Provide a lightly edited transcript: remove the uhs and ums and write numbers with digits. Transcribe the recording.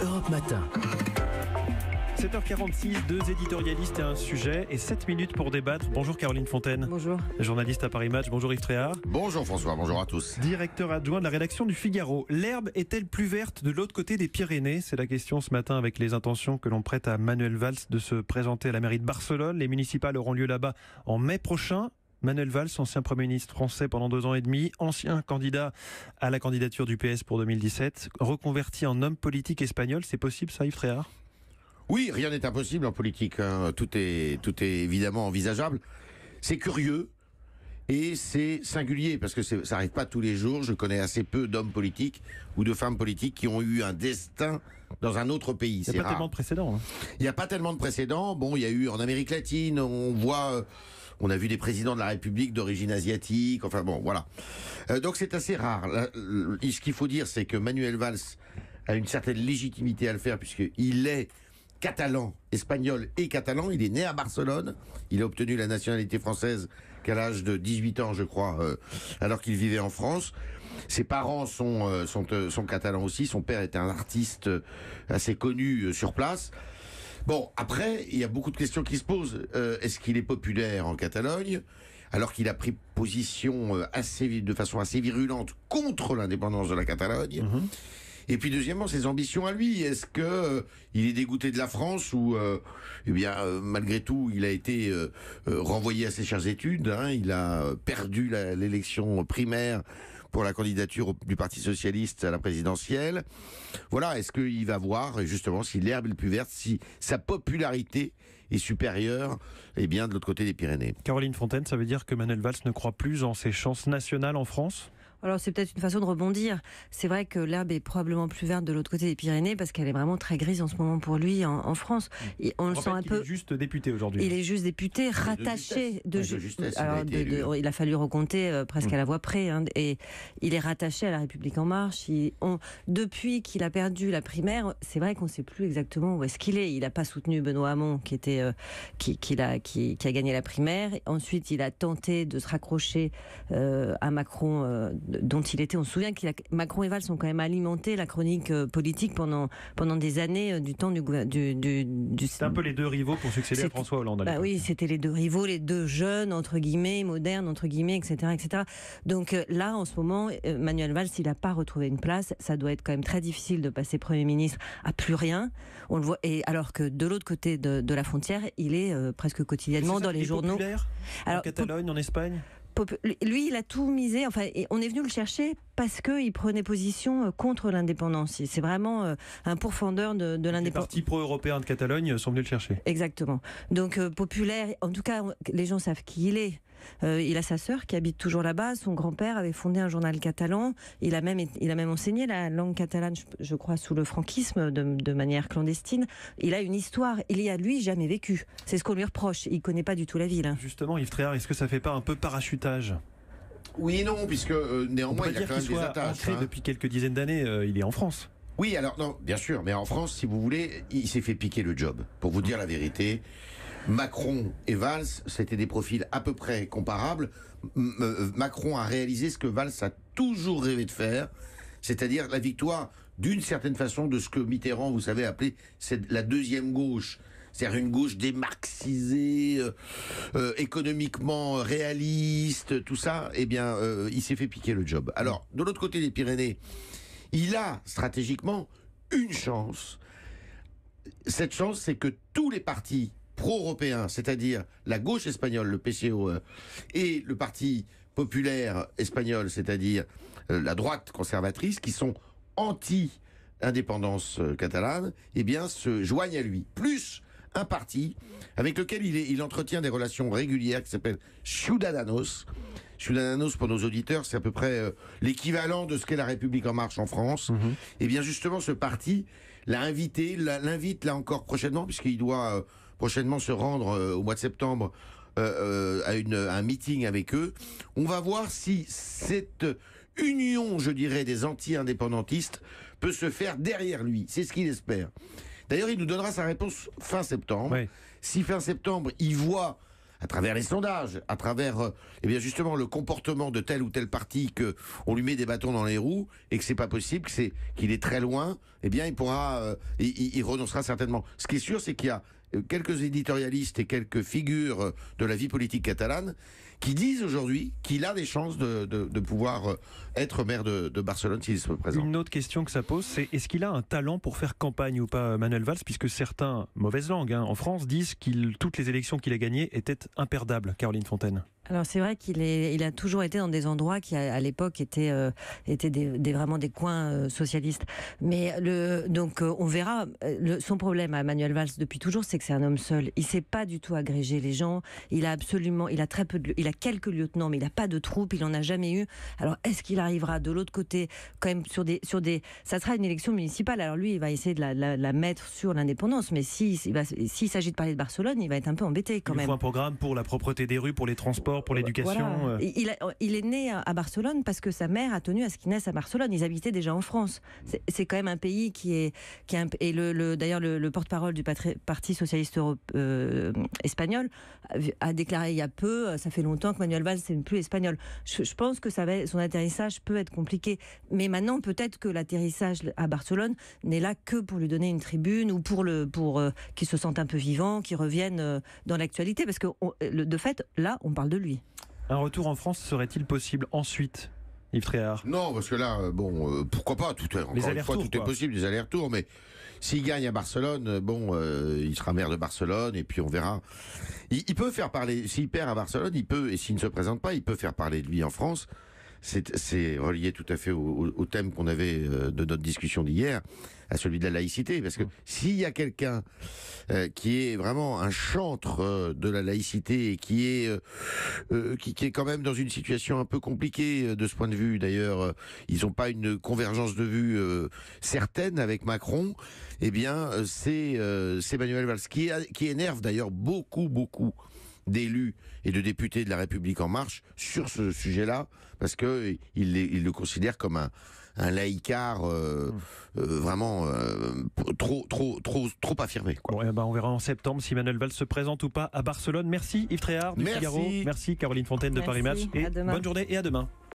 Europe Matin. 7h46, 2 éditorialistes et un sujet et 7 minutes pour débattre. Bonjour Caroline Fontaine. Bonjour. Journaliste à Paris Match. Bonjour Yves Tréhard. Bonjour François, bonjour à tous. Directeur adjoint de la rédaction du Figaro. L'herbe est-elle plus verte de l'autre côté des Pyrénées? C'est la question ce matin avec les intentions que l'on prête à Manuel Valls de se présenter à la mairie de Barcelone. Les municipales auront lieu là-bas en mai prochain. Manuel Valls, ancien Premier ministre français pendant 2 ans et demi, ancien candidat à la candidature du PS pour 2017, reconverti en homme politique espagnol. C'est possible ça, Yves Tréhard? Oui, rien n'est impossible en politique, hein. Tout est évidemment envisageable. C'est curieux et c'est singulier parce que ça n'arrive pas tous les jours. Je connais assez peu d'hommes politiques ou de femmes politiques qui ont eu un destin dans un autre pays. Il n'y a pas tellement de précédents. Il n'y a pas tellement de précédents. Bon, il y a eu en Amérique latine, on a vu des présidents de la République d'origine asiatique. Enfin bon, voilà. Donc c'est assez rare. Ce qu'il faut dire, c'est que Manuel Valls a une certaine légitimité à le faire puisqu'il est catalan, espagnol et catalan. Il est né à Barcelone. Il a obtenu la nationalité française qu'à l'âge de 18 ans, je crois, alors qu'il vivait en France. Ses parents sont catalans aussi. Son père était un artiste assez connu sur place. Bon, après, il y a beaucoup de questions qui se posent. Est-ce qu'il est populaire en Catalogne, alors qu'il a pris position de façon assez virulente contre l'indépendance de la Catalogne? Et puis deuxièmement, ses ambitions à lui. Est-ce que il est dégoûté de la France ou malgré tout, il a été renvoyé à ses chères études, hein. Il a perdu l'élection primaire pour la candidature du Parti socialiste à la présidentielle. Voilà, est-ce qu'il va voir justement si l'herbe est le plus verte, si sa popularité est supérieure de l'autre côté des Pyrénées? Caroline Fontaine, ça veut dire que Manuel Valls ne croit plus en ses chances nationales en France? Alors c'est peut-être une façon de rebondir. C'est vrai que l'herbe est probablement plus verte de l'autre côté des Pyrénées parce qu'elle est vraiment très grise en ce moment pour lui en France. Et on le sent un peu. Il est juste député aujourd'hui. Il est juste député, rattaché de justesse. Alors il a fallu recompter presque à la voix près, hein, et il est rattaché à La République en Marche. Depuis qu'il a perdu la primaire, c'est vrai qu'on ne sait plus exactement où est-ce qu'il est. Il n'a pas soutenu Benoît Hamon qui a gagné la primaire. Ensuite, il a tenté de se raccrocher à Macron. Dont il était, on se souvient que Macron et Valls ont quand même alimenté la chronique politique pendant des années du temps du C'était un peu les deux rivaux pour succéder à François Hollande. Oui, c'était les deux rivaux, les deux jeunes entre guillemets, modernes entre guillemets, etc. Donc là, en ce moment, Manuel Valls, il n'a pas retrouvé une place. Ça doit être quand même très difficile de passer Premier ministre à plus rien. On le voit, et alors que de l'autre côté de la frontière, il est presque quotidiennement dans les journaux. En Catalogne, en Espagne. Lui, il a tout misé. Enfin, on est venu le chercher parce qu'il prenait position contre l'indépendance. C'est vraiment un pourfendeur de l'indépendance. Les partis pro-européens de Catalogne sont venus le chercher. Exactement. Donc populaire. En tout cas, les gens savent qui il est. Il a sa sœur qui habite toujours là-bas. Son grand-père avait fondé un journal catalan. Il a même enseigné la langue catalane, je crois, sous le franquisme, de manière clandestine. Il a une histoire. Il y a, lui, jamais vécu. C'est ce qu'on lui reproche. Il connaît pas du tout la ville. Hein. Justement, Yves Tréhard, est-ce que ça fait pas un peu parachutage? Oui et non, puisque néanmoins il a quand même des attaches. Depuis quelques dizaines d'années, il est en France. Oui, alors non, bien sûr, mais en France, si vous voulez, il s'est fait piquer le job. Pour vous dire la vérité, Macron et Valls, c'était des profils à peu près comparables. Macron a réalisé ce que Valls a toujours rêvé de faire, c'est-à-dire la victoire d'une certaine façon de ce que Mitterrand, vous savez, appelait la deuxième gauche. C'est-à-dire une gauche démarxisée, économiquement réaliste, tout ça. Il s'est fait piquer le job. Alors, de l'autre côté des Pyrénées, il a stratégiquement une chance. Cette chance, c'est que tous les partis pro-européens, c'est-à-dire la gauche espagnole, le PCOE, et le parti populaire espagnol, c'est-à-dire la droite conservatrice, qui sont anti-indépendance catalane, se joignent à lui. Plus un parti avec lequel il entretient des relations régulières qui s'appelle Ciudadanos. Ciudadanos, pour nos auditeurs, c'est à peu près l'équivalent de ce qu'est la République en Marche en France. Et bien justement, ce parti l'invite là encore prochainement, puisqu'il doit prochainement se rendre au mois de septembre à un meeting avec eux. On va voir si cette union, je dirais, des anti-indépendantistes peut se faire derrière lui. C'est ce qu'il espère. D'ailleurs, il nous donnera sa réponse fin septembre. Oui. Si fin septembre, il voit à travers les sondages, à travers eh bien justement le comportement de tel ou tel parti, que on lui met des bâtons dans les roues et que c'est pas possible, qu'il est très loin, eh bien il pourra, il renoncera certainement. Ce qui est sûr, c'est qu'il y a quelques éditorialistes et quelques figures de la vie politique catalane qui disent aujourd'hui qu'il a des chances de pouvoir être maire de Barcelone s'il se présente. Une autre question que ça pose, c'est est-ce qu'il a un talent pour faire campagne ou pas, Manuel Valls, puisque certains, mauvaise langue en France, disent que toutes les élections qu'il a gagnées étaient imperdables, Caroline Fontaine. Alors c'est vrai il a toujours été dans des endroits qui à l'époque étaient vraiment des coins socialistes. Mais donc on verra. Son problème à Manuel Valls depuis toujours, c'est que c'est un homme seul. Il sait pas du tout agréger les gens. Il a très peu il a quelques lieutenants, mais il a pas de troupes. Il en a jamais eu. Alors est-ce qu'il arrivera de l'autre côté quand même sur des ça sera une élection municipale. Alors lui, il va essayer de la mettre sur l'indépendance. Mais s'il s'agit de parler de Barcelone, il va être un peu embêté quand même. Il faut un programme pour la propreté des rues, pour les transports, pour l'éducation. Voilà. Il est né à Barcelone parce que sa mère a tenu à ce qu'il naisse à Barcelone. Ils habitaient déjà en France. C'est quand même un pays et d'ailleurs le porte-parole du Parti socialiste espagnol a déclaré il y a peu, ça fait longtemps que Manuel Valls n'est plus espagnol. Je pense que son atterrissage peut être compliqué. Mais maintenant, peut-être que l'atterrissage à Barcelone n'est là que pour lui donner une tribune ou pour qu'il se sente un peu vivant, qu'il revienne dans l'actualité. Parce que de fait, là, on parle de lui. Un retour en France serait-il possible ensuite, Yves Tréhard? Non, parce que là, pourquoi pas, tout est possible, des allers-retours, mais s'il gagne à Barcelone, il sera maire de Barcelone, et puis on verra. Il peut faire parler, s'il perd à Barcelone, il peut, et s'il ne se présente pas, il peut faire parler de lui en France. C'est relié tout à fait au thème qu'on avait de notre discussion d'hier, à celui de la laïcité. Parce que s'il y a quelqu'un qui est vraiment un chantre de la laïcité et qui est quand même dans une situation un peu compliquée de ce point de vue, d'ailleurs, ils n'ont pas une convergence de vues certaine avec Macron, eh bien, c'est Manuel Valls, qui énerve d'ailleurs beaucoup d'élus et de députés de La République En Marche sur ce sujet-là, parce que il le considère comme un laïcard vraiment trop affirmé, quoi. Bon, on verra en septembre si Manuel Valls se présente ou pas à Barcelone. Merci Yves Tréhard du Figaro. Merci Caroline Fontaine de Paris Match. Et bonne journée et à demain.